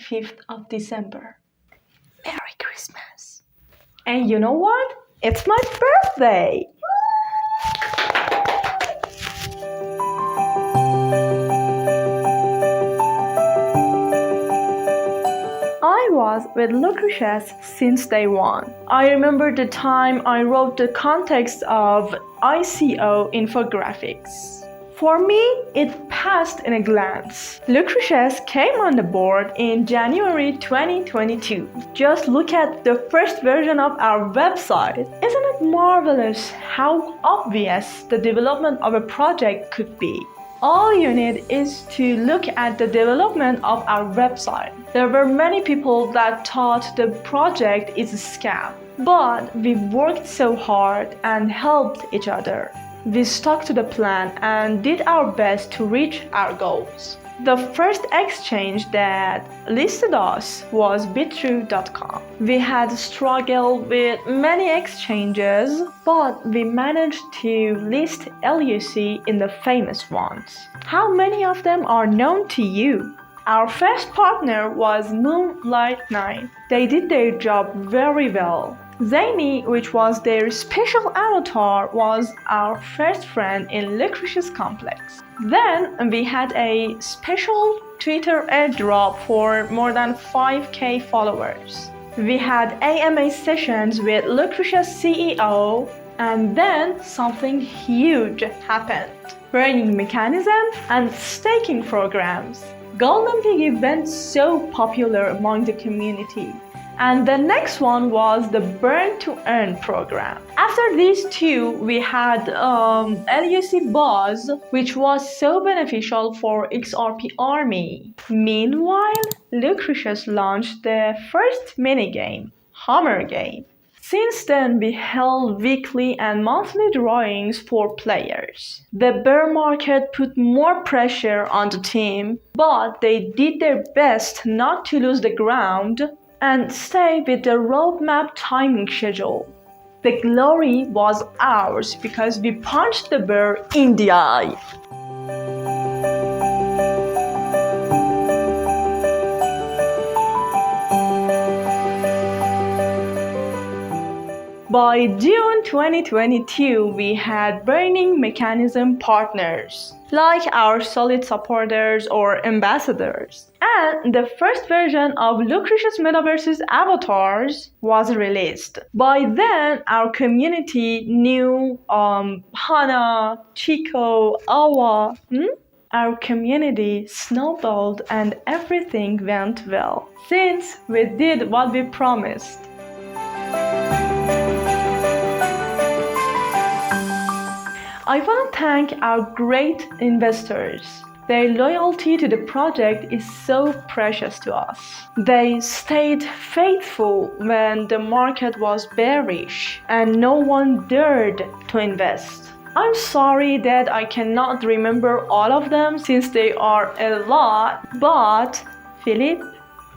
25th of December. Merry Christmas! And you know what? It's my birthday! I was with Lucretius since day one. I remember the time I wrote the context of ICO infographics. For me, it passed in a glance. Lucretius came on the board in January 2022. Just look at the first version of our website. Isn't it marvelous how obvious the development of a project could be? All you need is to look at the development of our website. There were many people that thought the project is a scam, but we worked so hard and helped each other. We stuck to the plan and did our best to reach our goals. The first exchange that listed us was bitrue.com. We had struggled with many exchanges, but we managed to list LUC in the famous ones. How many of them are known to you? Our first partner was Moonlight 9. They did their job very well. Zany, which was their special avatar, was our first friend in Lucretius Complex. Then we had a special Twitter airdrop for more than 5k followers. We had AMA sessions with Lucretius CEO, and then something huge happened. Burning mechanism and staking programs. Golden Piggy went so popular among the community. And the next one was the Burn to Earn program. After these two, we had LUC Buzz, which was so beneficial for XRP Army. Meanwhile, Lucretius launched the first minigame, Hammer Game. Since then, we held weekly and monthly drawings for players. The bear market put more pressure on the team, but they did their best not to lose the ground and stay with the roadmap timing schedule. The glory was ours because we punched the bear in the eye. By June 2022, we had burning mechanism partners, like our solid supporters or ambassadors. And the first version of Lucretius Metaverse's avatars was released. By then, our community knew Hana, Chico, Awa. Our community snowballed and everything went well, since we did what we promised. I want to thank our great investors. Their loyalty to the project is so precious to us. They stayed faithful when the market was bearish and no one dared to invest. I'm sorry that I cannot remember all of them since they are a lot, but Philip,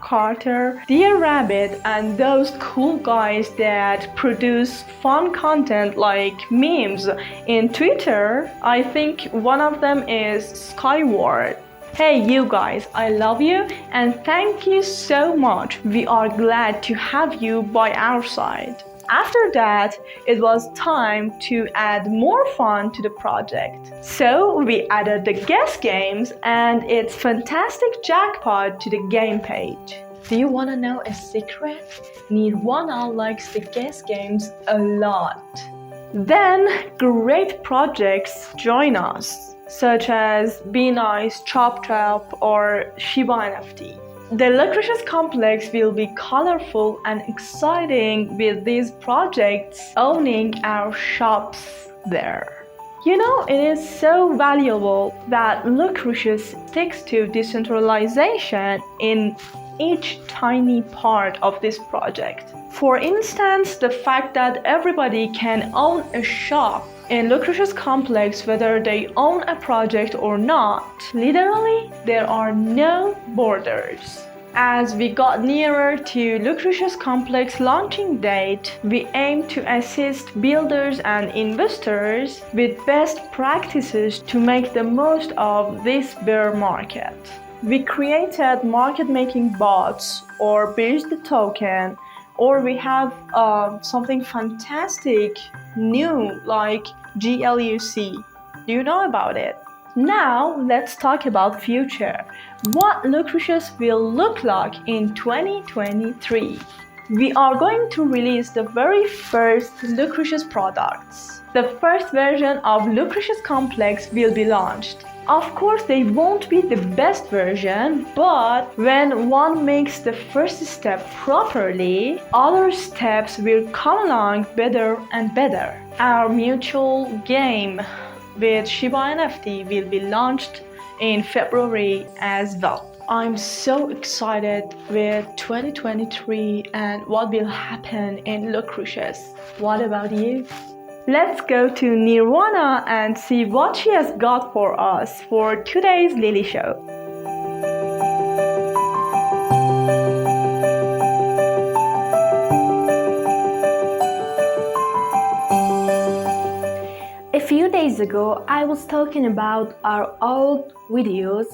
Carter, Dear Rabbit, and those cool guys that produce fun content like memes in Twitter. I think one of them is Skyward. Hey you guys, I love you and thank you so much. We are glad to have you by our side. After that, it was time to add more fun to the project. So we added the guest games and its fantastic jackpot to the game page. Do you want to know a secret? Nirvana likes the guest games a lot. Then great projects join us, such as Be Nice, Chop Chop, or Shiba NFT. The Lucretius Complex will be colorful and exciting with these projects owning our shops there. You know, it is so valuable that Lucretius sticks to decentralization in each tiny part of this project. For instance, the fact that everybody can own a shop in Lucretius Complex whether they own a project or not. Literally, there are no borders. As we got nearer to Lucretius Complex launching date, we aim to assist builders and investors with best practices to make the most of this bear market. We created market-making bots or built the token, or we have something fantastic new like GLUC. Do you know about it? Now let's talk about future. What Lucretius will look like in 2023. We are going to release the very first Lucretius products. The first version of Lucretius Complex will be launched. Of course, they won't be the best version, but when one makes the first step properly, other steps will come along better and better. Our mutual game with Shiba NFT will be launched in February as well. I'm so excited with 2023 and what will happen in Lucretius. What about you? Let's go to Nirvana and see what she has got for us for today's Lily Show. A few days ago, I was talking about our old videos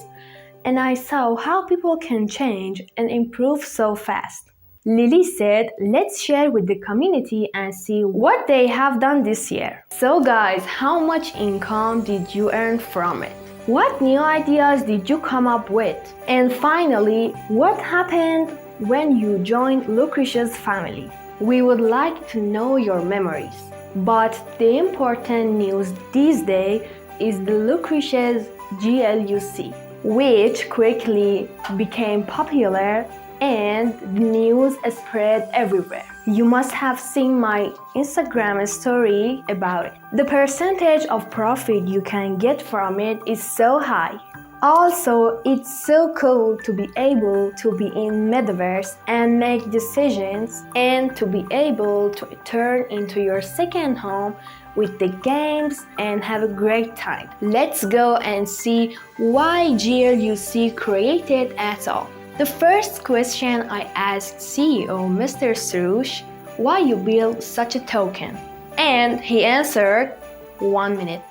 and I saw how people can change and improve so fast. Lily said, let's share with the community and see what they have done this year. So guys, how much income did you earn from it? What new ideas did you come up with? And finally, what happened when you joined Lucretius' family? We would like to know your memories. But the important news these days is the Lucretius GLUC, which quickly became popular and the news spread everywhere. You must have seen my Instagram story about it. The percentage of profit you can get from it is so high. Also, it's so cool to be able to be in Metaverse and make decisions and to be able to turn into your second home with the games and have a great time. Let's go and see why GLUC created at all. The first question I asked CEO Mr. Surush, why you build such a token? And he answered, 1 minute.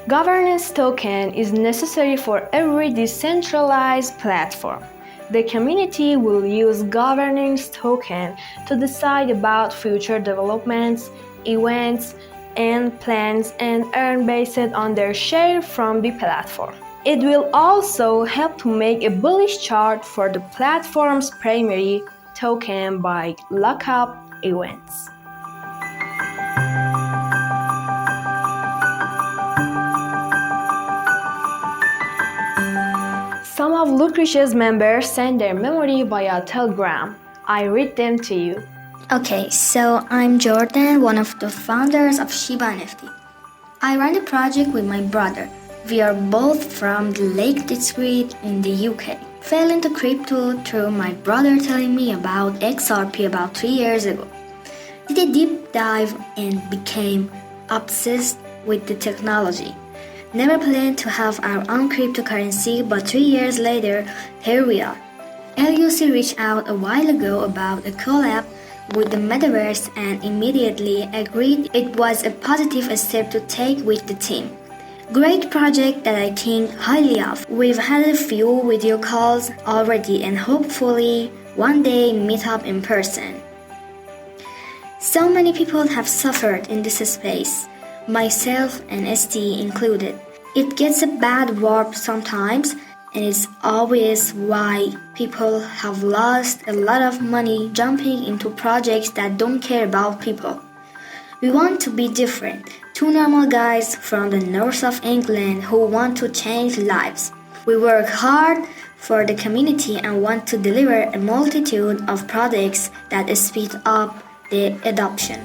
Governance token is necessary for every decentralized platform. The community will use governance token to decide about future developments, events, and plans and earn based on their share from the platform. It will also help to make a bullish chart for the platform's primary token by lockup events. Some of Lucretius members send their memory via Telegram. I read them to you. Okay, so I'm Jordan, one of the founders of Shiba NFT. I run the project with my brother. We are both from the Lake District in the UK. Fell into crypto through my brother telling me about XRP about 3 years ago. Did a deep dive and became obsessed with the technology. Never planned to have our own cryptocurrency, but 3 years later, here we are. LUC reached out a while ago about a collab with the Metaverse and immediately agreed it was a positive step to take with the team. Great project that I think highly of. We've had a few video calls already and hopefully one day meet up in person. So many people have suffered in this space, myself and ST included. It gets a bad warp sometimes, and it's always why people have lost a lot of money jumping into projects that don't care about people. We want to be different, two normal guys from the north of England who want to change lives. We work hard for the community and want to deliver a multitude of products that speed up the adoption.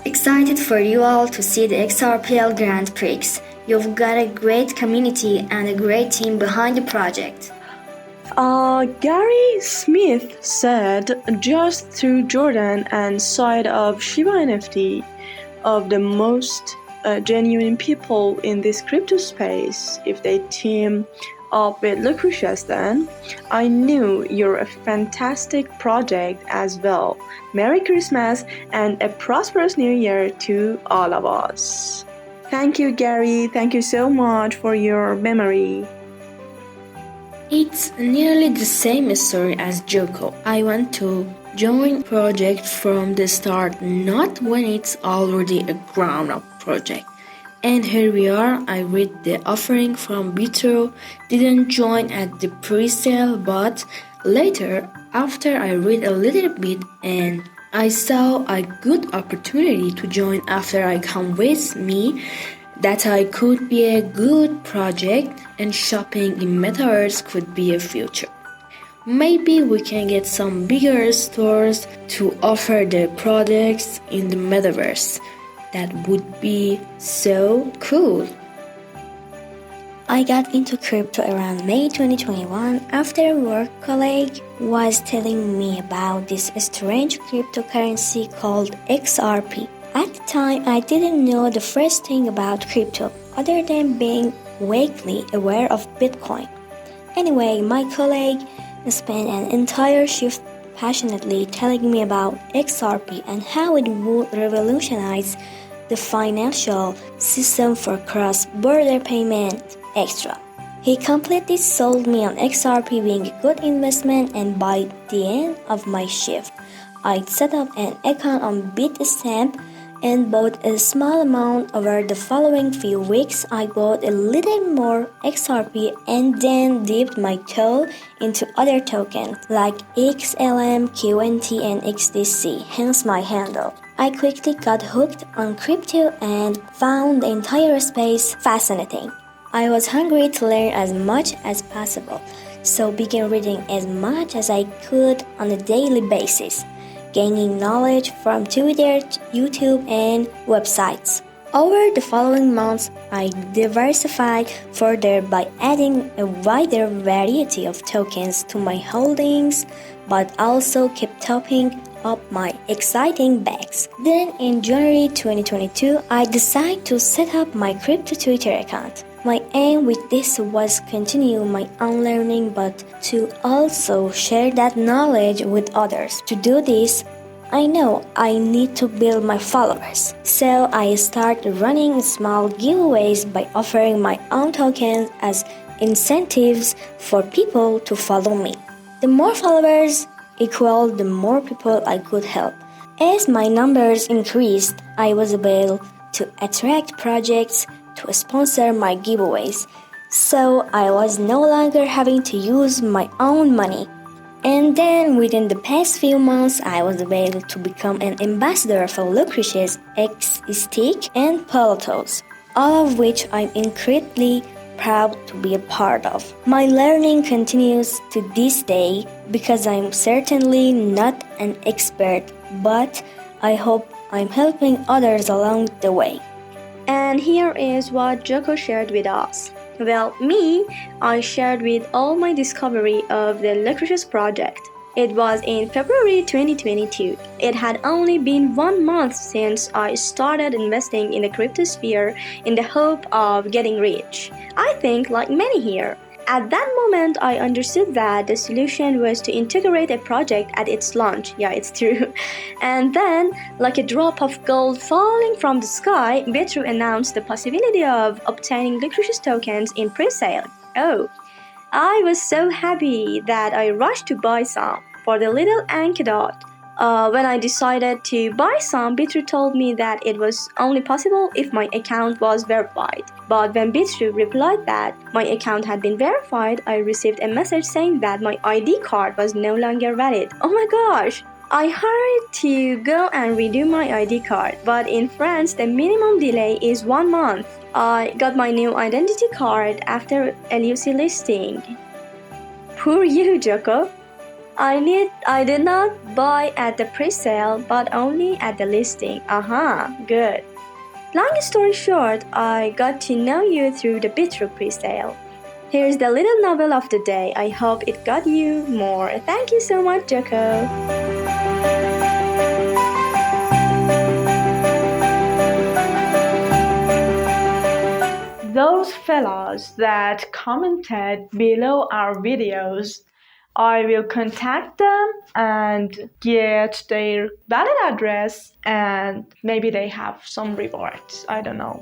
Excited for you all to see the XRPL Grand Prix. You've got a great community and a great team behind the project. Gary Smith said just through Jordan and side of Shiba NFT of the most genuine people in this crypto space, if they team up with Lucretius, then I knew you're a fantastic project as well. Merry Christmas and a prosperous New Year to all of us. Thank you, Gary. Thank you so much for your memory. It's nearly the same story as Joko. I want to join project from the start, not when it's already a grown-up project. And here we are. I read the offering from Bitro, didn't join at the pre-sale, but later, after I read a little bit and I saw a good opportunity to join after I convinced me that I could be a good project and shopping in metaverse could be a future. Maybe we can get some bigger stores to offer the products in the metaverse. That would be so cool. I got into crypto around May 2021 after a work colleague was telling me about this strange cryptocurrency called XRP. At the time, I didn't know the first thing about crypto other than being vaguely aware of Bitcoin. Anyway, my colleague spent an entire shift passionately telling me about XRP and how it would revolutionize the financial system for cross-border payment extra. He completely sold me on XRP being a good investment, and by the end of my shift, I'd set up an account on Bitstamp and bought a small amount. Over the following few weeks. I bought a little more XRP and then dipped my toe into other tokens like XLM, QNT, and XDC, hence my handle. I quickly got hooked on crypto and found the entire space fascinating. I was hungry to learn as much as possible, so began reading as much as I could on a daily basis, gaining knowledge from Twitter, YouTube, and websites. Over the following months, I diversified further by adding a wider variety of tokens to my holdings, but also kept topping up my exciting bags. Then in January 2022, I decided to set up my crypto Twitter account. My aim with this was continue my own learning, but to also share that knowledge with others. To do this, I know I need to build my followers. So I started running small giveaways by offering my own tokens as incentives for people to follow me. The more followers equal the more people I could help. As my numbers increased, I was able to attract projects to sponsor my giveaways, so I was no longer having to use my own money. And then within the past few months, I was able to become an ambassador for Lucretius, X-Stick, and Polotos, all of which I'm incredibly proud to be a part of. My learning continues to this day because I'm certainly not an expert, but I hope I'm helping others along the way. And here is what Joko shared with us. Well, I shared with all my discovery of the Lucretius project. It was in February 2022. It had only been 1 month since I started investing in the cryptosphere in the hope of getting rich. I think, like many here, at that moment I understood that the solution was to integrate a project at its launch. Yeah, it's true. And then, like a drop of gold falling from the sky, Bitru announced the possibility of obtaining Lucretius tokens in pre-sale. Oh, I was so happy that I rushed to buy some. For the little anecdote, when I decided to buy some, Bitru told me that it was only possible if my account was verified. But when Bitru replied that my account had been verified, I received a message saying that my ID card was no longer valid. Oh my gosh! I hurried to go and redo my ID card, but in France the minimum delay is 1 month. I got my new identity card after LUC listing. Poor you, Joko. I did not buy at the pre-sale, but only at the listing. Good. Long story short, I got to know you through the Bitru pre-sale. Here's the little novel of the day. I hope it got you more. Thank you so much, Joko. Those fellows that commented below our videos, I will contact them and get their valid address, and maybe they have some rewards. I don't know.